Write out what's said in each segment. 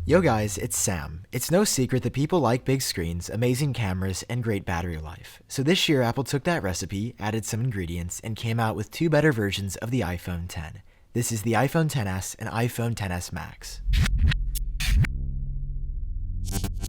Yo guys, it's Sam. It's no secret that people like big screens, amazing cameras, and great battery life. So this year Apple took that recipe, added some ingredients, and came out with two better versions of the iPhone X. This is the iPhone XS and iPhone XS Max.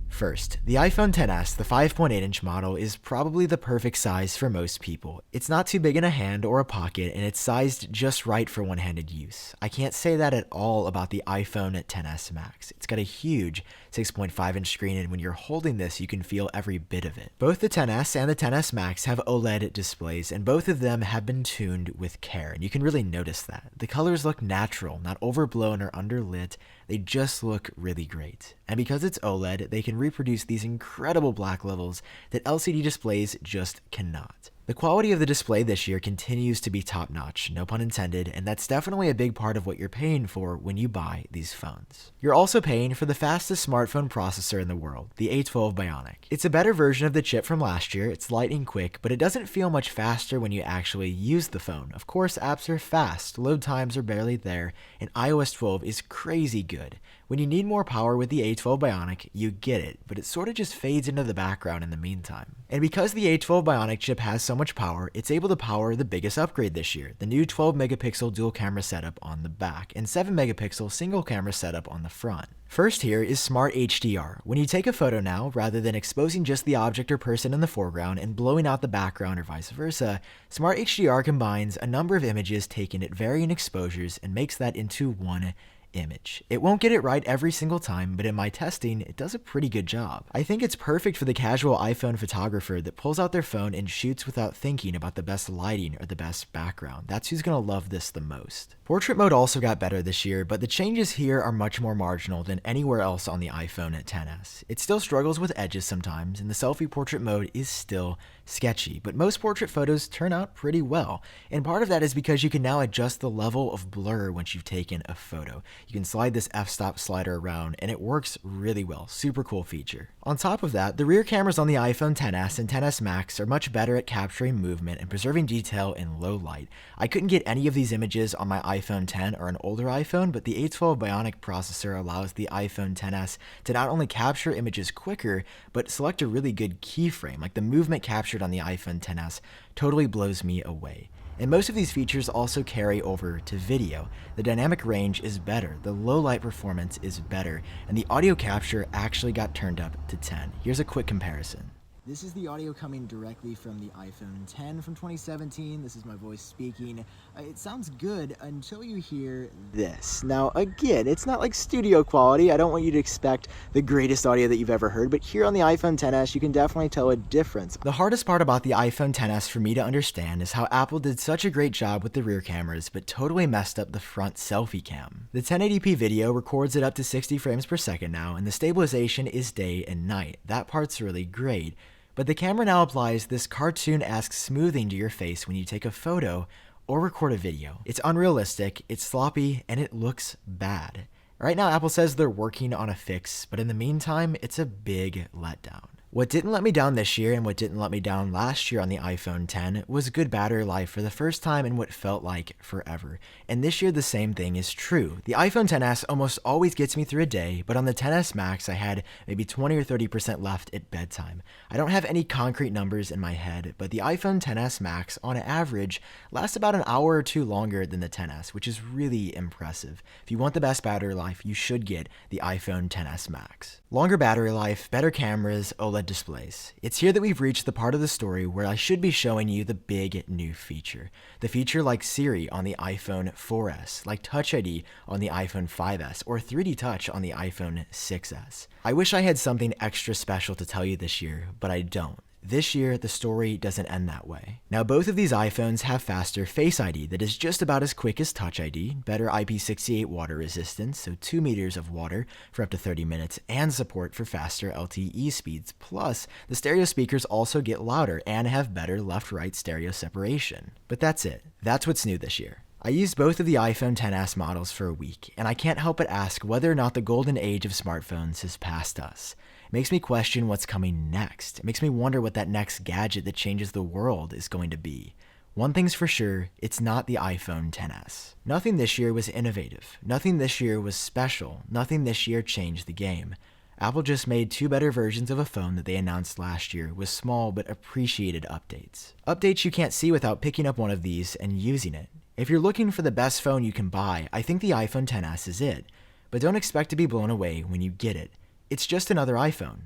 First, the iPhone XS, the 5.8-inch model, is probably the perfect size for most people. It's not too big in a hand or a pocket, and it's sized just right for one-handed use. I can't say that at all about the iPhone XS Max. It's got a huge 6.5-inch screen, and when you're holding this, you can feel every bit of it. Both the XS and the XS Max have OLED displays, and both of them have been tuned with care, and you can really notice that. The colors look natural, not overblown or underlit. They just look really great. And because it's OLED, they can reproduce these incredible black levels that LCD displays just cannot. The quality of the display this year continues to be top-notch, no pun intended, and that's definitely a big part of what you're paying for when you buy these phones. You're also paying for the fastest smartphone processor in the world, the A12 Bionic. It's a better version of the chip from last year, it's lightning quick, but it doesn't feel much faster when you actually use the phone. Of course, apps are fast, load times are barely there, and iOS 12 is crazy good. When you need more power with the A12 Bionic, you get it, but it sort of just fades into the background in the meantime. And because the A12 Bionic chip has so much power, it's able to power the biggest upgrade this year, the new 12 megapixel dual camera setup on the back and 7 megapixel single camera setup on the front. First here is Smart HDR. When you take a photo now, rather than exposing just the object or person in the foreground and blowing out the background or vice versa, Smart HDR combines a number of images taken at varying exposures and makes that into one image. It won't get it right every single time, but in my testing, it does a pretty good job. I think it's perfect for the casual iPhone photographer that pulls out their phone and shoots without thinking about the best lighting or the best background. That's who's gonna love this the most. Portrait mode also got better this year, but the changes here are much more marginal than anywhere else on the iPhone XS. It still struggles with edges sometimes, and the selfie portrait mode is still sketchy, but most portrait photos turn out pretty well. And part of that is because you can now adjust the level of blur once you've taken a photo. You can slide this f-stop slider around and it works really well. Super cool feature. On top of that, the rear cameras on the iPhone XS and XS Max are much better at capturing movement and preserving detail in low light. I couldn't get any of these images on my iPhone X or an older iPhone, but the A12 Bionic processor allows the iPhone XS to not only capture images quicker, but select a really good keyframe. Like the movement captured on the iPhone XS totally blows me away. And most of these features also carry over to video. The dynamic range is better, the low light performance is better, and the audio capture actually got turned up to 10. Here's a quick comparison. This is the audio coming directly from the iPhone X from 2017. This is my voice speaking. It sounds good until you hear this. Now, again, it's not like studio quality. I don't want you to expect the greatest audio that you've ever heard, but here on the iPhone XS, you can definitely tell a difference. The hardest part about the iPhone XS for me to understand is how Apple did such a great job with the rear cameras, but totally messed up the front selfie cam. The 1080p video records it up to 60 frames per second now, and the stabilization is day and night. That part's really great. But the camera now applies this cartoon-esque smoothing to your face when you take a photo or record a video. It's unrealistic, it's sloppy, and it looks bad. Right now, Apple says they're working on a fix, but in the meantime, it's a big letdown. What didn't let me down this year and what didn't let me down last year on the iPhone X was good battery life for the first time in what felt like forever. And this year the same thing is true. The iPhone XS almost always gets me through a day, but on the XS Max I had maybe 20 or 30% left at bedtime. I don't have any concrete numbers in my head, but the iPhone XS Max on average lasts about an hour or two longer than the XS, which is really impressive. If you want the best battery life, you should get the iPhone XS Max. Longer battery life, better cameras, OLED displays. It's here that we've reached the part of the story where I should be showing you the big new feature. The feature like Siri on the iPhone 4S, like Touch ID on the iPhone 5S, or 3D Touch on the iPhone 6S. I wish I had something extra special to tell you this year, but I don't. This year, the story doesn't end that way. Now, both of these iPhones have faster Face ID that is just about as quick as Touch ID, better IP68 water resistance, so 2 meters of water for up to 30 minutes, and support for faster LTE speeds. Plus, the stereo speakers also get louder and have better left-right stereo separation. But that's it. That's what's new this year. I used both of the iPhone XS models for a week, and I can't help but ask whether or not the golden age of smartphones has passed us. It makes me question what's coming next. It makes me wonder what that next gadget that changes the world is going to be. One thing's for sure, it's not the iPhone XS. Nothing this year was innovative. Nothing this year was special. Nothing this year changed the game. Apple just made 2 better versions of a phone that they announced last year with small but appreciated updates. Updates you can't see without picking up one of these and using it. If you're looking for the best phone you can buy, I think the iPhone XS is it. But don't expect to be blown away when you get it. It's just another iPhone.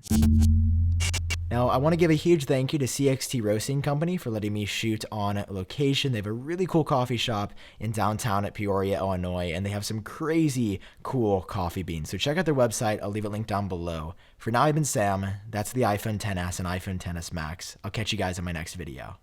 Now, I want to give a huge thank you to CXT Roasting Company for letting me shoot on location. They have a really cool coffee shop in downtown at Peoria, Illinois, and they have some crazy cool coffee beans. So check out their website. I'll leave it linked down below. For now, I've been Sam. That's the iPhone XS and iPhone XS Max. I'll catch you guys in my next video.